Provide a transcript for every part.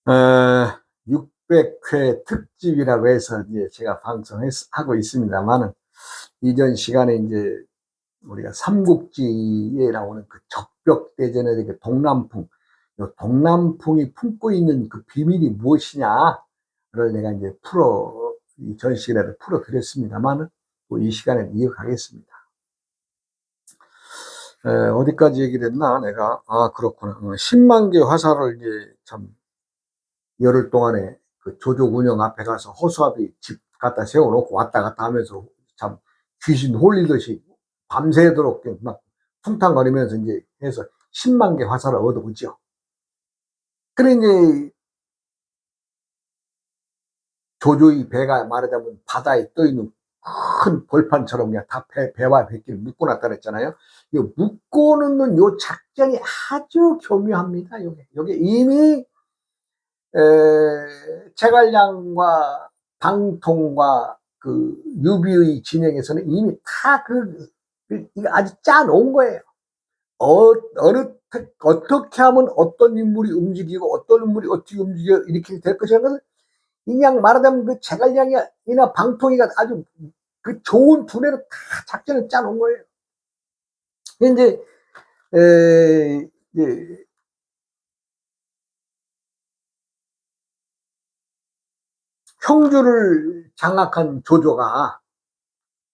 600회 특집이라고 해서 이제 제가 하고 있습니다만은, 이전 시간에 이제 우리가 삼국지에 나오는 그 적벽대전의 그 동남풍, 요 동남풍이 품고 있는 그 비밀이 무엇이냐를 내가 이제 전 시간에도 풀어드렸습니다만은, 또 이 시간에 이어가겠습니다. 어디까지 얘기를 했나, 내가. 그렇구나. 10만 개 화살을 이제 참 열흘 동안에 그 조족 운영 앞에 가서 허수아비 집 갖다 세워놓고 왔다 갔다 하면서 참 귀신 홀리듯이 밤새도록 막 퉁탕거리면서 이제 해서 10만 개 화살을 얻어오죠. 그래 이제 조조의 배가 말하자면 바다에 떠있는 큰 벌판처럼 그냥 다 배와 뱃길을 묶어놨다 그랬잖아요. 이 묶어놓는 요 작전이 아주 교묘합니다. 요게 이미 제갈량과 방통과 그 유비의 진영에서는 이미 다 이거 아주 짜놓은 거예요. 어떻게 하면 어떤 인물이 움직이고 어떤 인물이 어떻게 움직여 이렇게 될 것이라는, 그냥 말하자면 그 제갈량이나 방통이가 아주 그 좋은 두뇌로 다 작전을 짜놓은 거예요. 이제 형주를 장악한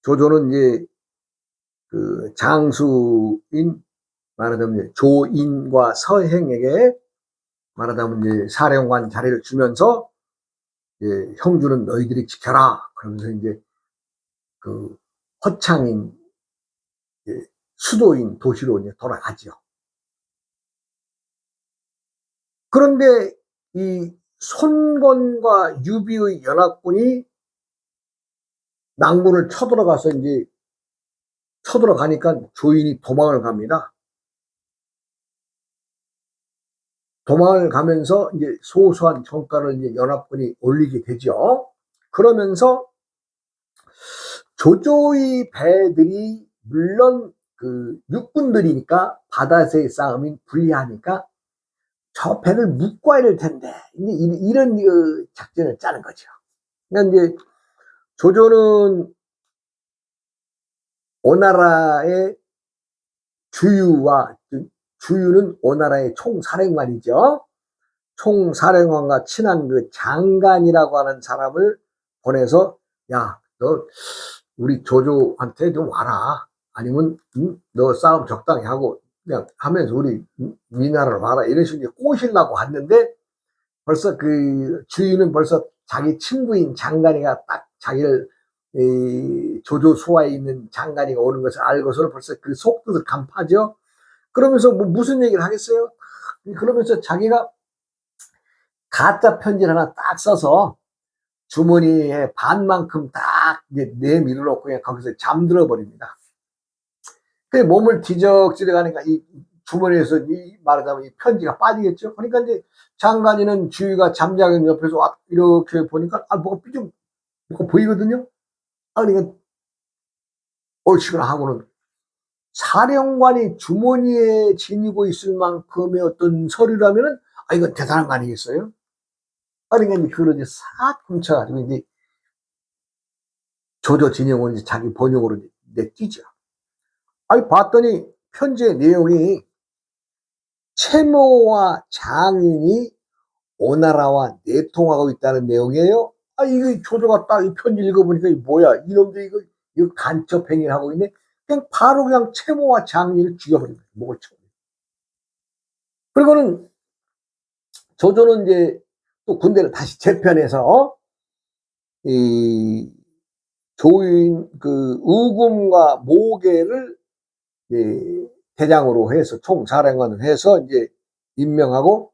조조는 이제 그 장수인 말하자면 조인과 서행에게 말하자면 이제 사령관 자리를 주면서, 형주는 너희들이 지켜라. 그러면서 이제 그 허창인 수도인 도시로 이제 돌아가죠. 그런데 이 손건과 유비의 연합군이 낭군을 쳐들어가니까 조인이 도망을 갑니다. 도망을 가면서 이제 소소한 성과를 이제 연합군이 올리게 되죠. 그러면서 조조의 배들이 물론 그 육군들이니까 바다에서의 싸움이 불리하니까 저 배를 묶어야 될 텐데, 이런 작전을 짜는 거죠. 그러니까 이제 조조는 오나라의 주유는 오나라의 총사령관이죠. 총사령관과 친한 그 장관이라고 하는 사람을 보내서, 야, 너 우리 조조한테 좀 와라. 아니면 너 싸움 적당히 하고 그냥 하면서 우리 위나라를 와라. 이런 식으로 꼬시려고 왔는데, 벌써 그 주인은 벌써 자기 친구인 장관이가 딱 자기를 조조 수하에 있는 장관이가 오는 것을 알고서는 벌써 그 속뜻을 간파죠. 그러면서 뭐 무슨 얘기를 하겠어요? 그러면서 자기가 가짜 편지를 하나 딱 써서 주머니에 반만큼 딱 내밀어 놓고 그냥 거기서 잠들어 버립니다. 그 몸을 뒤적지적 하니까 이 주머니에서 말하자면 이 편지가 빠지겠죠. 그러니까 이제 장관이는 주위가 잠자는 옆에서 이렇게 보니까 뭐가 삐죽 보이거든요. 그러니까 얼씨구나 하고는, 사령관이 주머니에 지니고 있을 만큼의 어떤 서류라면은 이건 대단한 거 아니겠어요? 그러니까 그걸 이제 싹 훔쳐가지고 이제 조조 진영으로 이제 자기 번역으로 내뛰죠. 봤더니 편지의 내용이 채모와 장인이 오나라와 내통하고 있다는 내용이에요. 이거 조조가 딱 이 편지 읽어보니까 뭐야, 이놈들 이거 간첩 행위를 하고 있네. 그냥 바로 그냥 채모와 장인을 죽여버린 거예요. 목을 쳐. 그리고는 조조는 이제 또 군대를 다시 재편해서 이 조인 그 우금과 모계를 대장으로 해서 총사령관을 해서 이제 임명하고,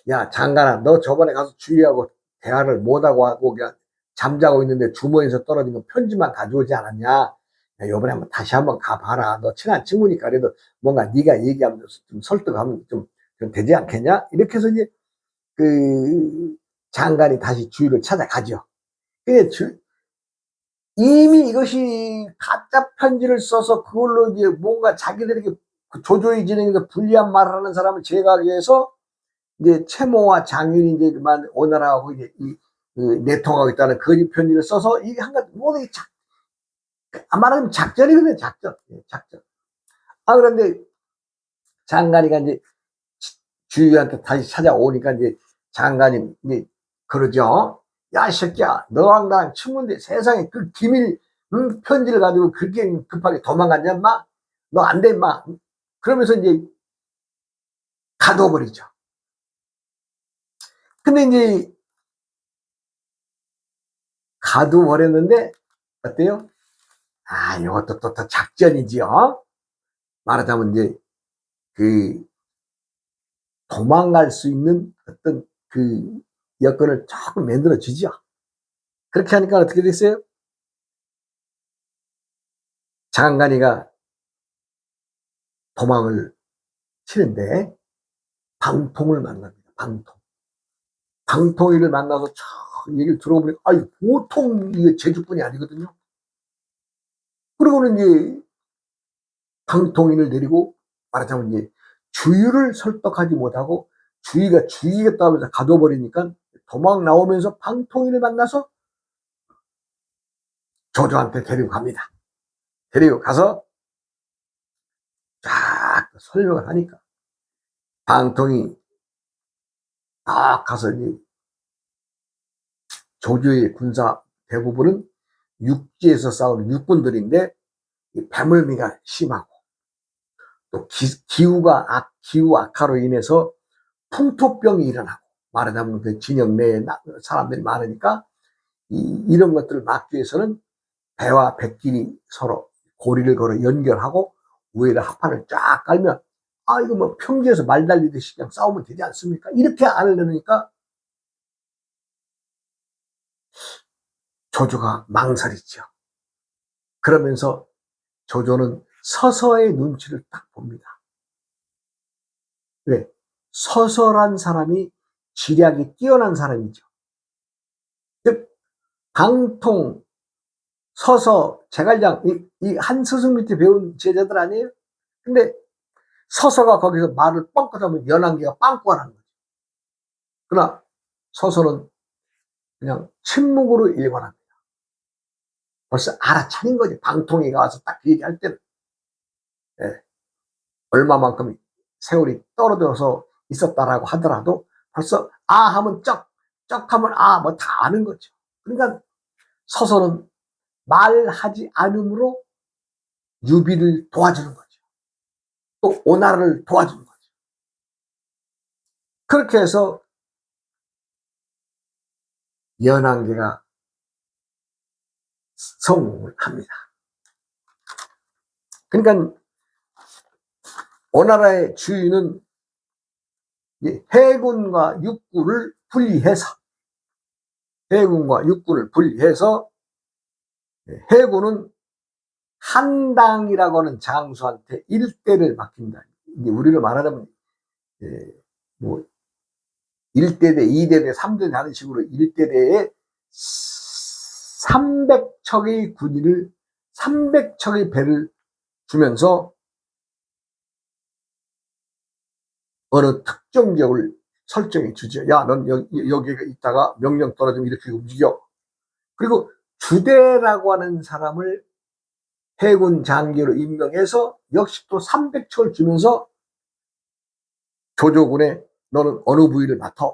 야 장관아, 너 저번에 가서 주의하고 대화를 못하고 그냥 잠자고 있는데 주머니에서 떨어진 거 편지만 가져오지 않았냐? 야, 요번에 다시 한번 가봐라. 너 친한 친구니까 그래도 뭔가 네가 얘기하면 좀 설득하면 좀 되지 않겠냐? 이렇게 해서 이제 그 장관이 다시 주위를 찾아가죠. 근데 이미 이것이 가짜 편지를 써서 그걸로 이제 뭔가 자기들에게 그 조조의 진행에서 불리한 말을 하는 사람을 제거하기 위해서 이제 채모와 장윤이 이제 그만 오나라하고 이제 내통하고 있다는 거짓 편지를 써서 이게 한가 모두 말하자면 작전이거든요, 작전. 예, 작전. 그런데 장관이가 이제 주유한테 다시 찾아오니까 이제 장관이 이제 그러죠. 야, 이 새끼야, 너랑 나랑 친구인데 세상에 그 기밀 편지를 가지고 그렇게 급하게 도망갔냐, 인마? 너 안 돼, 인마. 그러면서 이제 가둬버리죠. 근데 이제 가둬버렸는데 어때요? 이것도 또 작전이지요. 말하자면 이제 그 도망갈 수 있는 어떤 그 여건을 조금 만들어 주죠. 그렇게 하니까 어떻게 됐어요? 장관이가 도망을 치는데 방통을 만납니다. 방통이를 만나서 얘기를 들어보니까 보통 이게 제주뿐이 아니거든요. 그리고는 이제 방통인을 데리고 말하자면 이제 주유를 설득하지 못하고 주의가 죽이겠다 하면서 가둬버리니까 도망 나오면서 방통인을 만나서 조조한테 데리고 갑니다. 데리고 가서 쫙 설명을 하니까 방통이 딱 가서 이제 조조의 군사 대부분은 육지에서 싸우는 육군들인데 배멀미가 심하고 또 기후 악화로 인해서 풍토병이 일어나고 말하자면 그 진영 내에 사람들이 많으니까 이런 것들을 막기 위해서는 배와 뱃길이 서로 고리를 걸어 연결하고 위에다 합판을 쫙 깔면 이거 뭐 평지에서 말 달리듯이 그냥 싸우면 되지 않습니까? 이렇게 안 하려니까 조조가 망설이죠. 그러면서 조조는 서서의 눈치를 딱 봅니다. 왜? 서서란 사람이 지략이 뛰어난 사람이죠. 즉 방통, 서서, 제갈량 이 한 스승 밑에 배운 제자들 아니에요? 근데 서서가 거기서 말을 뻥끗 하면 연한계가 빵꾸가 나는 거죠. 그러나 서서는 그냥 침묵으로 일관합니다. 벌써 알아차린 거지. 방통이가 와서 딱 그 얘기할 때는. 예. 얼마만큼 세월이 떨어져서 있었다라고 하더라도 벌써 하면 쩍 하면 뭐 다 아는 거죠. 그러니까 서서는 말하지 않음으로 유비를 도와주는 거죠. 또 오나라를 도와주는 거죠. 그렇게 해서 연한계가 성공을 합니다. 그러니까 오나라의 주인은 해군과 육군을 분리해서 해군은 한당이라고 하는 장수한테 일대를 맡깁니다. 이제 우리를 말하자면 뭐 1대대, 2대대, 3대대 하는 식으로 1대대에 300척의 군인을 300척의 배를 주면서 어느 특정 지역을 설정해 주죠. 야, 넌 여기에 있다가 명령 떨어지면 이렇게 움직여. 그리고 주대라고 하는 사람을 해군 장교로 임명해서 역시 또 300척을 주면서 조조군에 너는 어느 부위를 맡아.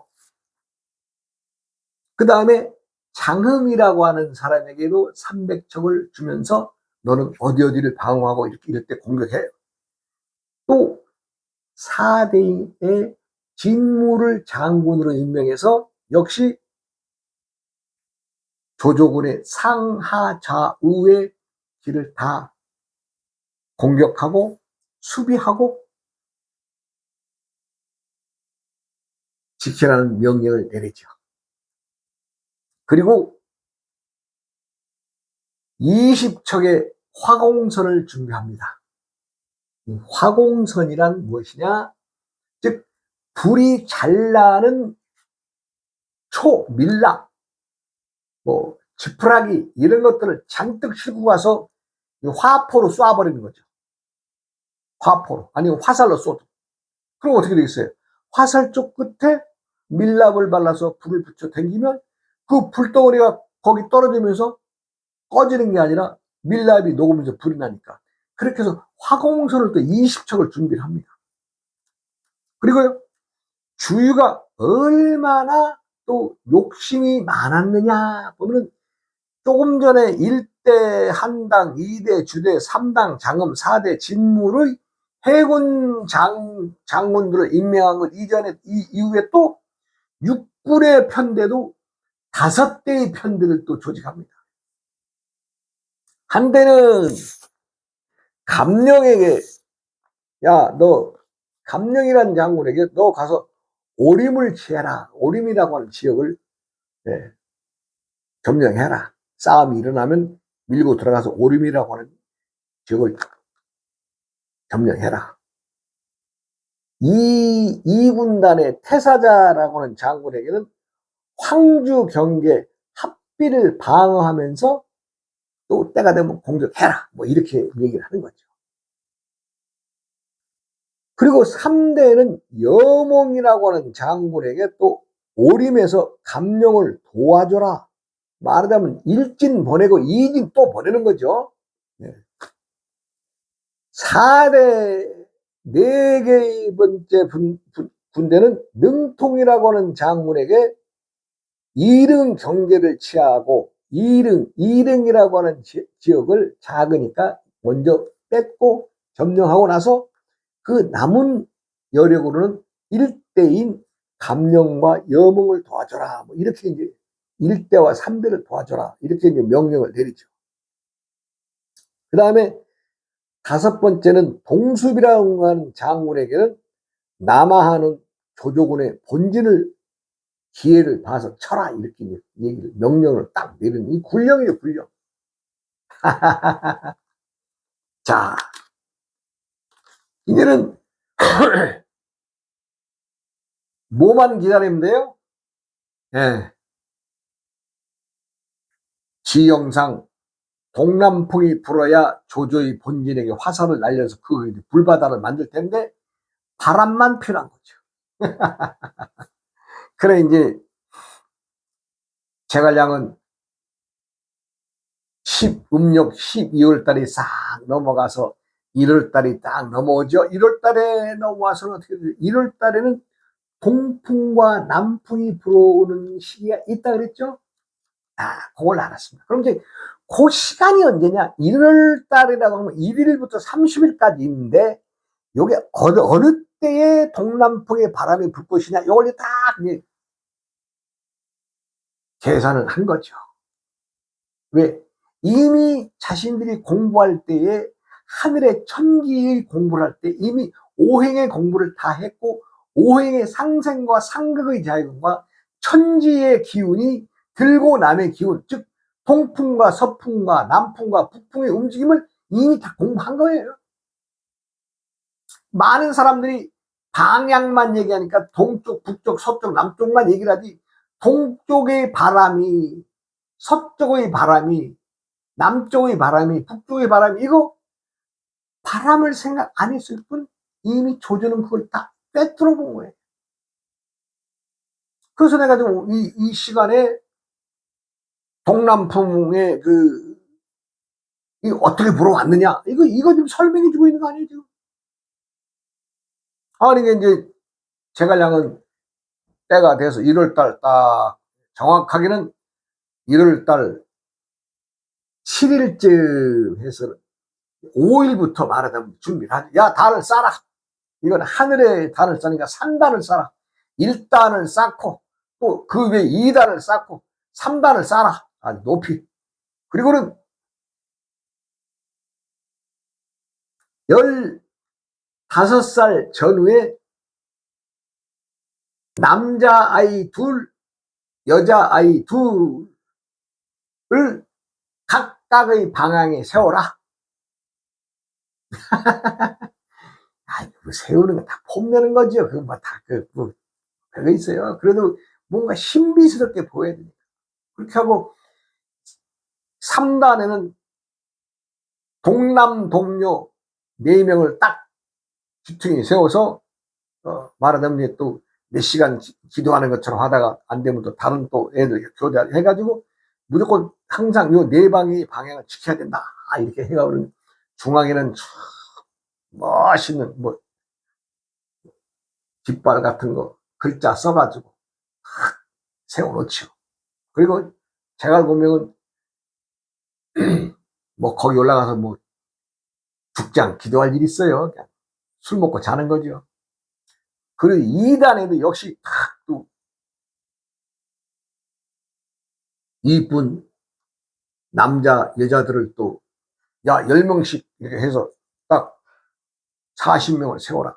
그 다음에 장흥이라고 하는 사람에게도 300척을 주면서 너는 어디를 방어하고 이럴 때 공격해. 또 4대의 진무를 장군으로 임명해서 역시 조조군의 상하 좌우의 길을 다 공격하고 수비하고 지키라는 명령을 내리죠. 그리고 20척의 화공선을 준비합니다. 화공선이란 무엇이냐? 즉 불이 잘 나는 밀랍, 지푸라기 이런 것들을 잔뜩 싣고 가서 화포로 쏴버리는 거죠. 화포로 아니면 화살로 쏘죠. 그럼 어떻게 되겠어요? 화살 쪽 끝에 밀랍을 발라서 불을 붙여 당기면 그 불덩어리가 거기 떨어지면서 꺼지는 게 아니라 밀랍이 녹으면서 불이 나니까. 그렇게 해서 화공선을 또 20척을 준비를 합니다. 그리고요, 주유가 얼마나 또 욕심이 많았느냐 보면, 조금 전에 1대 한당, 2대 주대, 3당 장엄, 4대 진물의 해군 장군들을 임명한 것 이전에, 이후에 또 육군의 편대도 5대의 편대를 또 조직합니다. 한대는 감령에게, 야, 너 감령이라는 장군에게 너 가서 오림을 취해라. 오림이라고 하는 지역을 점령해라. 싸움이 일어나면 밀고 들어가서 오림이라고 하는 지역을 점령해라. 이 군단의 태사자라고 하는 장군에게는 황주 경계 합비를 방어하면서 또 때가 되면 공격해라. 뭐 이렇게 얘기를 하는 거죠. 그리고 3대는 여몽이라고 하는 장군에게 또 오림에서 감령을 도와줘라. 말하자면 1진 보내고 2진 또 보내는 거죠. 4대 4개 번째 군대는 능통이라고 하는 장군에게 이릉 경계를 취하고, 이릉이라고 하는 지역을 작으니까 먼저 뺏고 점령하고 나서 그 남은 여력으로는 1대인 감령과 여몽을 도와줘라. 뭐 이렇게 이제 1대와 3대를 도와줘라. 이렇게 이제 명령을 내리죠. 그 다음에 5번째는 동수비라고 하는 장군에게는 남하하는 조조군의 본진을 기회를 봐서 쳐라. 이렇게 얘기를, 명령을 딱 내리는 이 군령이에요, 군령. 자, 이제는 뭐만 기다리면 돼요? 예. 지형상 동남풍이 불어야 조조의 본진에게 화살을 날려서 그 불바다를 만들 텐데 바람만 필요한 거죠. 그래 이제 제갈량은 음력 12월 달이 싹 넘어가서 1월 달이 딱 넘어오죠. 1월 달에 넘어와서는 어떻게 되죠? 1월 달에는 동풍과 남풍이 불어오는 시기가 있다 그랬죠? 그걸 알았습니다. 그럼 이제 그 시간이 언제냐? 1월 달이라고 하면 1일부터 30일까지 있는데, 요게 어느 때에 동남풍의 바람이 불 것이냐, 요걸 딱 이제 계산을 한 거죠. 왜? 이미 자신들이 공부할 때에 하늘의 천기의 공부를 할 때 이미 오행의 공부를 다 했고, 오행의 상생과 상극의 자유과 천지의 기운이 들고 남의 기운, 즉 동풍과 서풍과 남풍과 북풍의 움직임을 이미 다 공부한 거예요. 많은 사람들이 방향만 얘기하니까 동쪽, 북쪽, 서쪽, 남쪽만 얘기를 하지, 동쪽의 바람이, 서쪽의 바람이, 남쪽의 바람이, 북쪽의 바람이, 이거 바람을 생각 안 했을 뿐 이미 조조는 그걸 다 꿰뚫어 본 거예요. 그래서 내가 좀 이 시간에 동남풍의 이 어떻게 불어왔느냐, 이거 좀 설명해 주고 있는 거 아니에요, 지금? 이게 이제 제갈량은 때가 돼서 1월달 딱, 정확하게는 1월달 7일쯤 해서 5일부터 말하자면 준비를 하죠. 야, 단을 쌓아라. 이건 하늘에 단을 쌓으니까 산단을 쌓아라. 1단을 쌓고 또 그 위에 2단을 쌓고 3단을 쌓아라. 아주 높이. 그리고는 15살 전후에 남자아이 둘, 여자아이 둘을 각각의 방향에 세워라. 세우는 거 다 폼내는 거죠. 그거 뭐 다, 그거 있어요. 그래도 뭔가 신비스럽게 보여야 됩니다. 그렇게 하고 3단에는 동남, 동료 4명을 딱 주퉁이 세워서 말하자면 이제 또 몇 시간 기도하는 것처럼 하다가 안 되면 또 다른 또 애들 교대해가지고 무조건 항상 요 네 방의 방향을 지켜야 된다. 이렇게 해가지고 중앙에는 멋있는 뭐 깃발 같은 거 글자 써가지고 세워놓죠. 그리고 제가 보면 뭐 거기 올라가서 뭐 죽장 기도할 일이 있어요. 그냥 술 먹고 자는 거죠. 그리고 2단에도 역시 또 이쁜 남자 여자들을 또 야 10명씩 이렇게 해서 딱 40명을 세워라.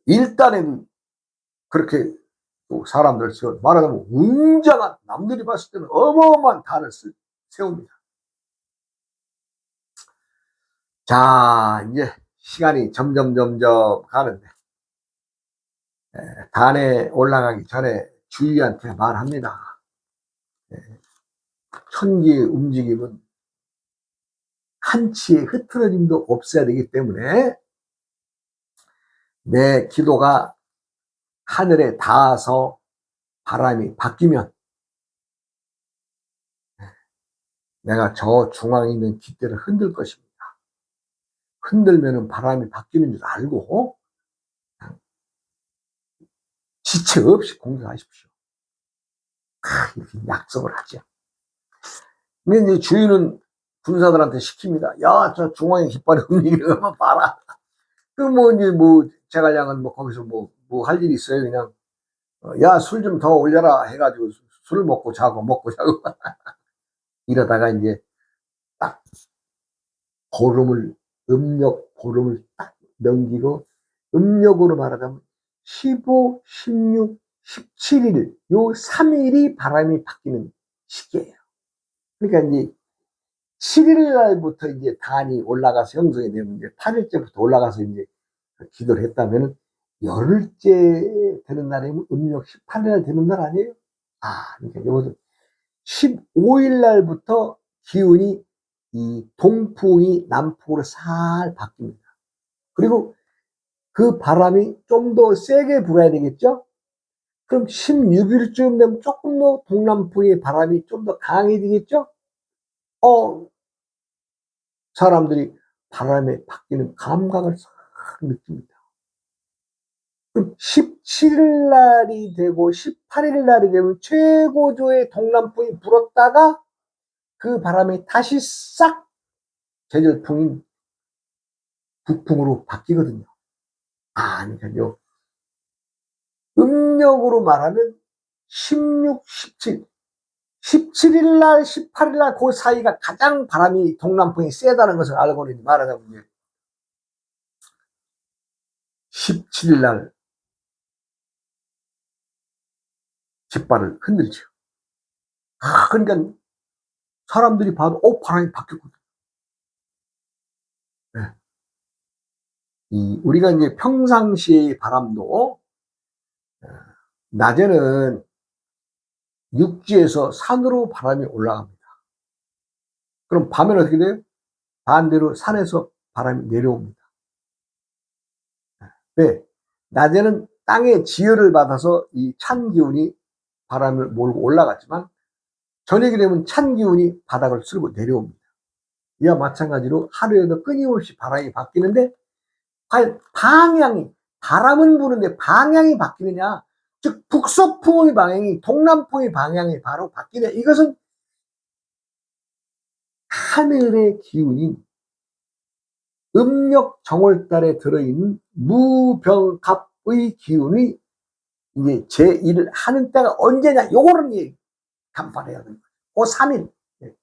1단에는 그렇게 또 사람들 세워 말하자면 웅장한 남들이 봤을 때는 어마어마한 단을 세웁니다. 자 이제 시간이 점점 가는데 단에 올라가기 전에 주위한테 말합니다. 천기의 움직임은 한치의 흐트러짐도 없어야 되기 때문에 내 기도가 하늘에 닿아서 바람이 바뀌면 내가 저 중앙에 있는 깃대를 흔들 것입니다. 흔들면 바람이 바뀌는 줄 알고 지체 없이 공격하십시오. 이렇게 약속을 하죠. 근데 이제 주인은 군사들한테 시킵니다. 야, 저 중앙에 깃발이 움직이는 거 봐라. 그 뭐 이제 뭐 제갈량은 뭐 거기서 뭐 할 일이 있어요. 그냥 야, 술 좀 더 올려라 해가지고 술 먹고 자고 이러다가 이제 딱 음력 딱 넘기고 음력으로 말하자면 15, 16, 17일 요 3일이 바람이 바뀌는 시기예요. 그러니까 이제 7일 날부터 이제 단이 올라가서 형성이 되면 이제 8일째부터 올라가서 이제 기도를 했다면은 열흘째 되는 날이면 음력 18일 날 되는 날 아니에요? 그러니까 요것은 15일 날부터 기운이 이 동풍이 남풍으로 살 바뀝니다. 그리고 그 바람이 좀 더 세게 불어야 되겠죠? 그럼 16일쯤 되면 조금 더 동남풍의 바람이 좀 더 강해지겠죠? 사람들이 바람에 바뀌는 감각을 싹 느낍니다. 그럼 17일 날이 되고 18일 날이 되면 최고조의 동남풍이 불었다가 그 바람이 다시 싹 제절풍인 북풍으로 바뀌거든요. 그러니까요. 음력으로 말하면 16, 17, 17일 날, 18일 날 그 사이가 가장 바람이 동남풍이 세다는 것을 알고 있는 말하자면 17일 날 깃발을 흔들죠. 그러니까 사람들이 봐도 바람이 바뀌었거든. 네. 우리가 이제 평상시의 바람도 낮에는 육지에서 산으로 바람이 올라갑니다. 그럼 밤에는 어떻게 돼요? 반대로 산에서 바람이 내려옵니다. 왜? 낮에는 땅의 지혈을 받아서 이 찬 기운이 바람을 몰고 올라갔지만 저녁이 되면 찬 기운이 바닥을 쓸고 내려옵니다. 이와 마찬가지로 하루에도 끊임없이 바람이 바뀌는데 과연 바람은 부는데 방향이 바뀌느냐? 즉 북서풍의 방향이 동남풍의 방향이 바로 바뀌냐? 이것은 하늘의 기운인 음력 정월달에 들어있는 무병갑의 기운이 이제 제1을 하는 때가 언제냐? 요거는 이제 간파해야 됩니다. 그 3일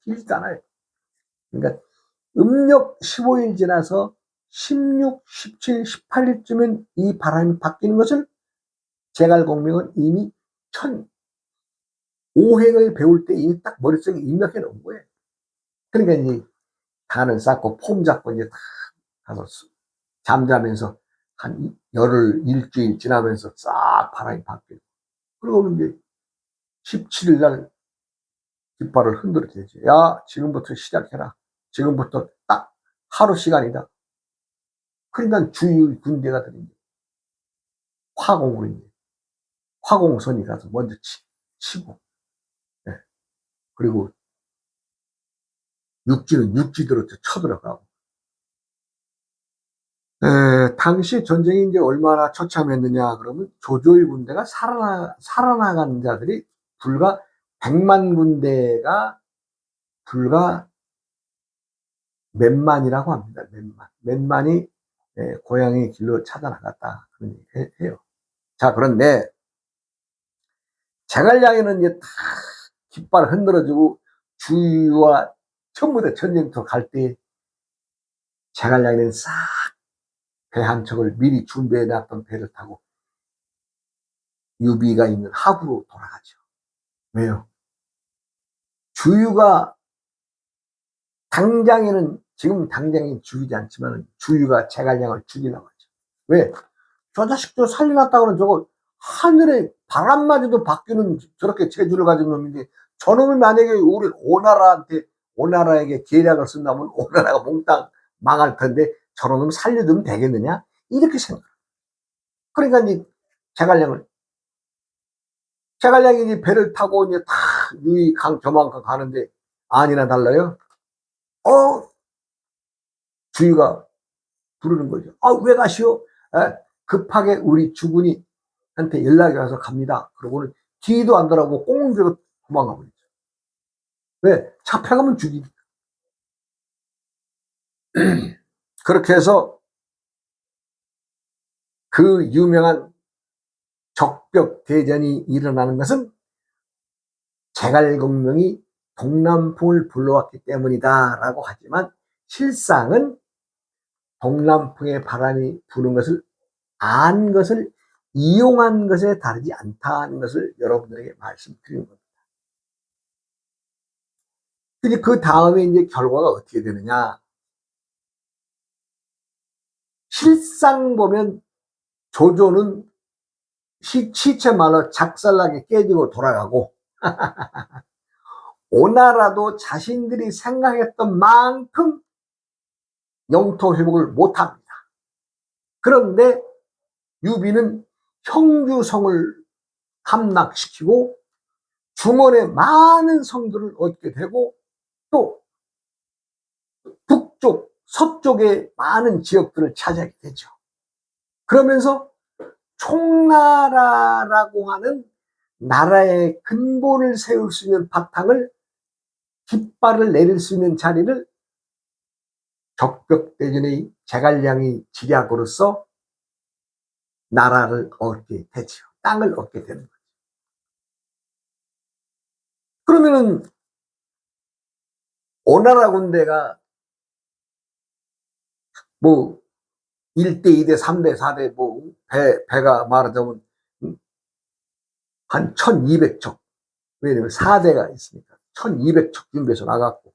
길지도 않아요. 그러니까 음력 15일 지나서 16, 17, 18일쯤엔 이 바람이 바뀌는 것을 제갈공명은 이미 1005행을 배울 때 이미 딱 머릿속에 입력해 놓은 거예요. 그러니까 이제 간을 쌓고 폼 잡고 이제 다 가서 잠자면서 한 열흘, 일주일 지나면서 싹 바람이 바뀌고 그리고 이제 17일 날 깃발을 흔들어 대지. 야, 지금부터 시작해라. 지금부터 딱 하루 시간이다. 그러니까 주유 군대가 들인 화공으로 이제 화공선이 가서 먼저 치고, 예. 그리고 육지는 육지대로 쳐들어가고. 당시 전쟁이 이제 얼마나 처참했느냐 그러면 조조의 군대가 살아나간 자들이 불과 100만 군대가 불과 몇만이라고 합니다. 몇만이 고향의 길로 찾아나갔다 그런 얘기 해요. 자, 그런데 제갈량이는 이제 다 깃발 흔들어주고 주유와 전부 다 전쟁터 갈 때 제갈량이는 싹 배 한 척을 미리 준비해 놨던 배를 타고 유비가 있는 하구로 돌아가죠. 왜요? 주유가 지금 당장에 죽이지 않지만 주유가 제갈량을 죽이려고 하죠. 왜? 저 자식 저 살려놨다고는 저거 하늘에 바람마저도 바뀌는 저렇게 체주를 가진 놈인데 저놈이 만약에 우리 오나라에게 계략을 쓴다면 오나라가 몽땅 망할 텐데 저놈 살려두면 되겠느냐? 이렇게 생각. 그러니까 이제 제갈량이 이제 배를 타고 이제 다 유이 강 저만큼 가는데 아니나 달라요. 주유가 부르는 거죠. 왜 가시오? 급하게 우리 주군이한테 연락이 와서 갑니다. 그러고는 뒤도 안 돌아보고 꽁 들고 도망가 버리죠. 왜? 잡혀가면 죽이니까. 그렇게 해서 그 유명한 적벽 대전이 일어나는 것은 제갈공명이 동남풍을 불러왔기 때문이다라고 하지만 실상은 동남풍의 바람이 부는 것을 안 것을 이용한 것에 다르지 않다는 것을 여러분들에게 말씀드리는 겁니다. 근데 그 다음에 이제 결과가 어떻게 되느냐? 실상 보면 조조는 시체 말로 작살나게 깨지고 돌아가고 오나라도 자신들이 생각했던 만큼 영토 회복을 못합니다. 그런데 유비는 형주성을 함락시키고 중원의 많은 성들을 얻게 되고 또 북쪽, 서쪽의 많은 지역들을 차지하게 되죠. 그러면서 총나라라고 하는 나라의 근본을 세울 수 있는 바탕을 깃발을 내릴 수 있는 자리를 적벽대전의 제갈량이 지략으로서 나라를 얻게 되죠. 땅을 얻게 되는 거죠. 그러면은 오나라 군대가 뭐 1대, 2대, 3대, 4대 뭐 배가 말하자면 한 1200척. 왜냐면 4대가 있으니까 1200척 준비해서 나갔고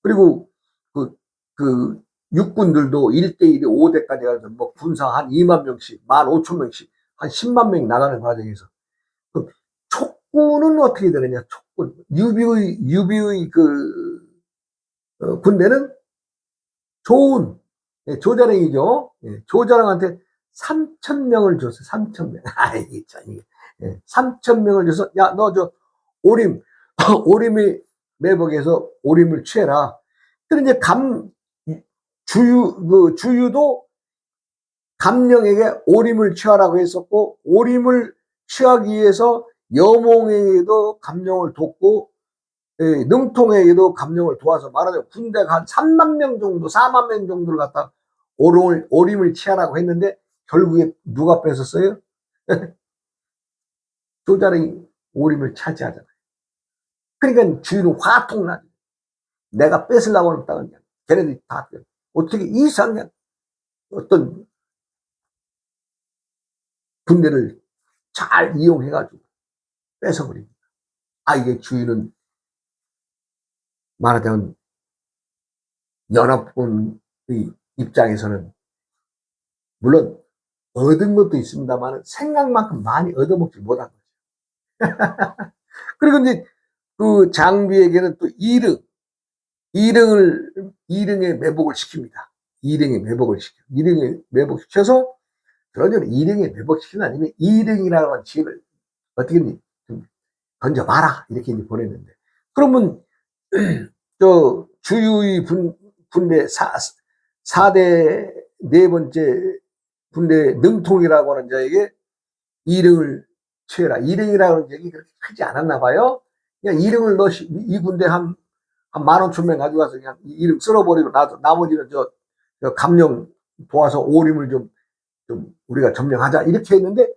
그리고 그 육군들도 1대, 2대, 5대까지 가서 뭐 군사 한 2만 명씩 15,000명씩 한 10만 명 나가는 과정에서 그 촉군은 어떻게 되느냐? 촉군 유비의 군대는 좋은 조자랑이죠. 조자랑한테 3,000명을 줬어요. 3,000명. 아이 참 이게 3,000명을 줘서 야 너 저 오림 오림의 매복에서 오림을 취해라. 그런데 이제 주유도 감령에게 오림을 취하라고 했었고 오림을 취하기 위해서 여몽에게도 감령을 돕고 능통에게도 감령을 도와서 말하자면 군대가 한 3만 명 정도 4만 명 정도를 갖다 오림을 취하라고 했는데 결국에 누가 뺏었어요? 조자랑이 오림을 차지하잖아요. 그러니까 주인은 화통나죠. 내가 뺏으려고 하는 땅은 걔네들이 다 어떻게 이상한 어떤 군대를 잘 이용해가지고 뺏어버립니다. 이게 주인은 말하자면 연합군의 입장에서는 물론 얻은 것도 있습니다만 생각만큼 많이 얻어먹지 못한 거죠. 그리고 이제 그 장비에게는 또 이릉의 매복을 시킵니다. 일행에 매복을 시켜. 일행에 매복시켜서 그러면 일행에 매복시키는 아니면 일행이라고 하는 지혜를 어떻게 좀 던져봐라. 이렇게 이제 보냈는데. 그러면, 주유의 군대 4대 네 번째 군대 능통이라고 하는 자에게 일행을 취해라. 일행이라고 하는 얘기 그렇게 크지 않았나 봐요. 그냥 일행을 이 군대 한 15,000명 가져가서 그냥 일행 쓸어버리고 나머지는 저 감령 도와서 오림을 좀 우리가 점령하자. 이렇게 했는데,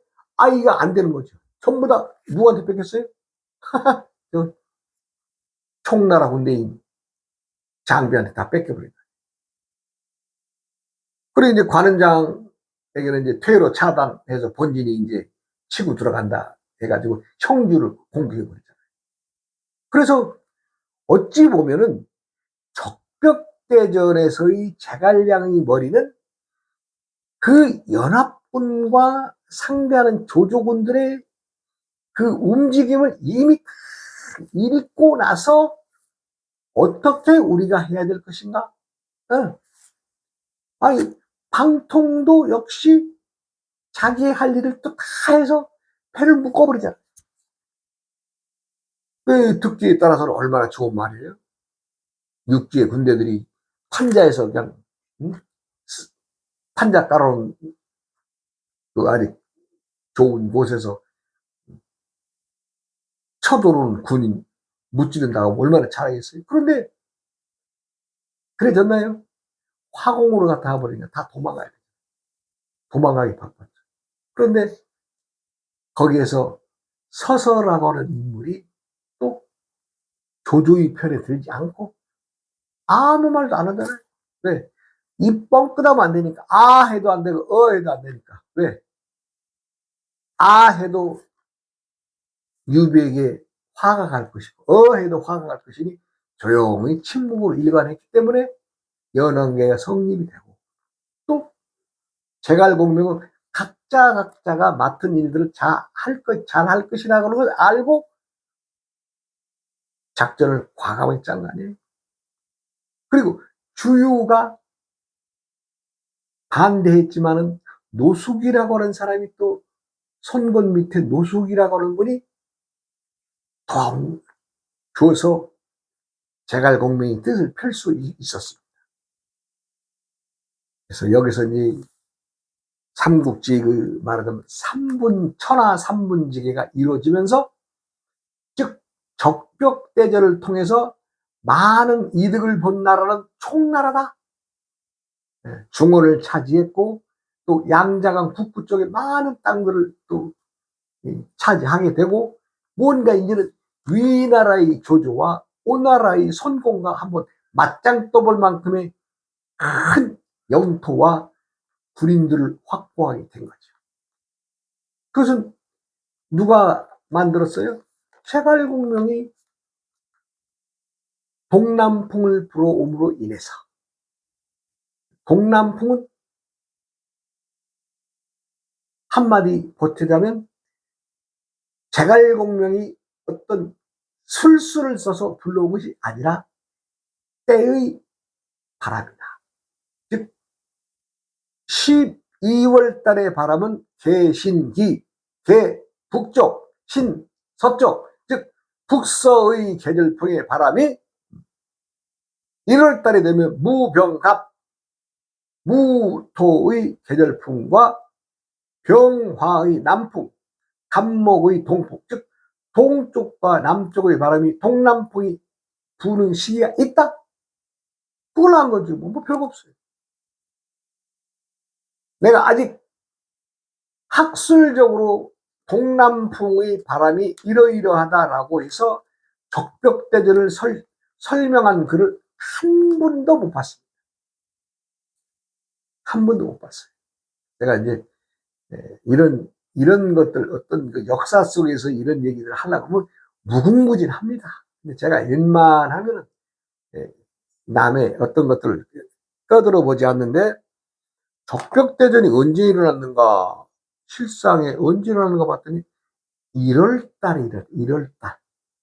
이가 안 되는 거죠. 전부 다 누구한테 뺏겼어요? 총나라 군대인 장비한테 다 뺏겨버린 거예요. 그리고 이제 관원장에게는 이제 퇴로 차단해서 본진이 이제 치고 들어간다 해가지고 형주를 공격해버렸잖아요. 그래서 어찌 보면은 적벽대전에서의 제갈량의 머리는 그 연합군과 상대하는 조조군들의 그 움직임을 이미 읽고 나서 어떻게 우리가 해야 될 것인가? 아니, 방통도 역시 자기의 할 일을 또 다 해서 패를 묶어버리잖아. 그 듣기에 따라서는 얼마나 좋은 말이에요. 육지의 군대들이 판자에서 그냥 판자 깔아놓은 그 아주 좋은 곳에서 쳐들어오는 군인 무찌른다고 얼마나 잘하겠어요. 그런데 그래졌나요? 화공으로 갖다 와버리니까 다 도망가야 돼. 도망가기 바빴죠. 그런데 거기에서 서서라고 하는 인물이 또 조조의 편에 들지 않고 아무 말도 안 하잖아요. 왜? 입 뻥끗하면 안 되니까. 해도 안 되고 해도 안 되니까. 왜? 해도 유비에게 화가 갈 것이고 해도 화가 갈 것이니 조용히 침묵으로 일관했기 때문에 연원계가 성립이 되고, 또 제갈공명은 각자가 맡은 일들을 잘 할 것이라고 하는 걸 알고 작전을 과감하게 짠 거 아니에요. 그리고 주유가 반대했지만은 노숙이라고 하는 사람이 또 선건 밑에 노숙이라고 하는 분이 더 줘서 제갈공명의 뜻을 펼 수 있었습니다. 그래서 여기서 이제 삼국지 그 말하자면 천하 삼분지계가 이루어지면서, 즉 적벽대전을 통해서 많은 이득을 본 나라는 총나라다. 중원을 차지했고 또 양자강 북부 쪽에 많은 땅들을 또 차지하게 되고, 뭔가 이제는 위나라의 조조와 오나라의 손공과 한번 맞짱 떠볼 만큼의 큰 영토와 군인들을 확보하게 된 거죠. 그것은 누가 만들었어요? 제갈공명이 동남풍을 불어옴으로 인해서. 동남풍은 한마디 보태자면 제갈공명이 어떤 술수를 써서 불러온 것이 아니라 때의 바람이다. 즉 12월 달의 바람은 개신기, 개 북쪽, 신 서쪽, 즉 북서의 계절풍의 바람이 1월 달에 되면 무병갑, 무토의 계절풍과 병화의 남풍, 갑목의 동풍, 즉 동쪽과 남쪽의 바람이 동남풍이 부는 시기가 있다? 그걸 한 거지. 뭐 별거 없어요. 내가 아직 학술적으로 동남풍의 바람이 이러이러하다라고 해서 적벽대전을 설명한 글을 한 번도 못 봤습니다. 한 번도 못 봤어요. 내가 이제 이런 것들, 어떤 그 역사 속에서 이런 얘기를 하려고 하면 무궁무진합니다. 근데 제가 일만 하면은 남의 어떤 것들을 떠들어 보지 않는데, 적벽대전이 언제 일어났는가, 실상에 언제 일어났는가 봤더니 1월달이래. 1월달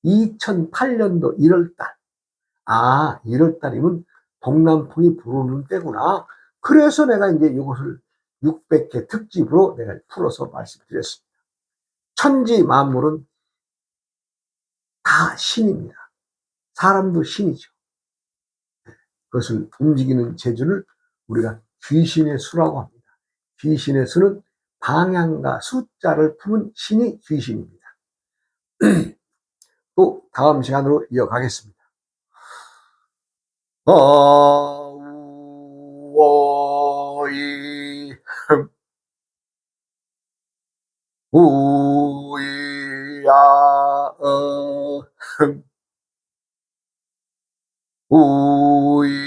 2008년도 1월달. 1월달이면 동남풍이 불어오는 때구나. 그래서 내가 이제 이것을 600회 특집으로 내가 풀어서 말씀드렸습니다. 천지 만물은 다 신입니다. 사람도 신이죠. 그것을 움직이는 재주를 우리가 귀신의 수라고 합니다. 귀신의 수는 방향과 숫자를 품은 신이 귀신입니다. 또 다음 시간으로 이어가겠습니다. 어우어이 우이야 우이야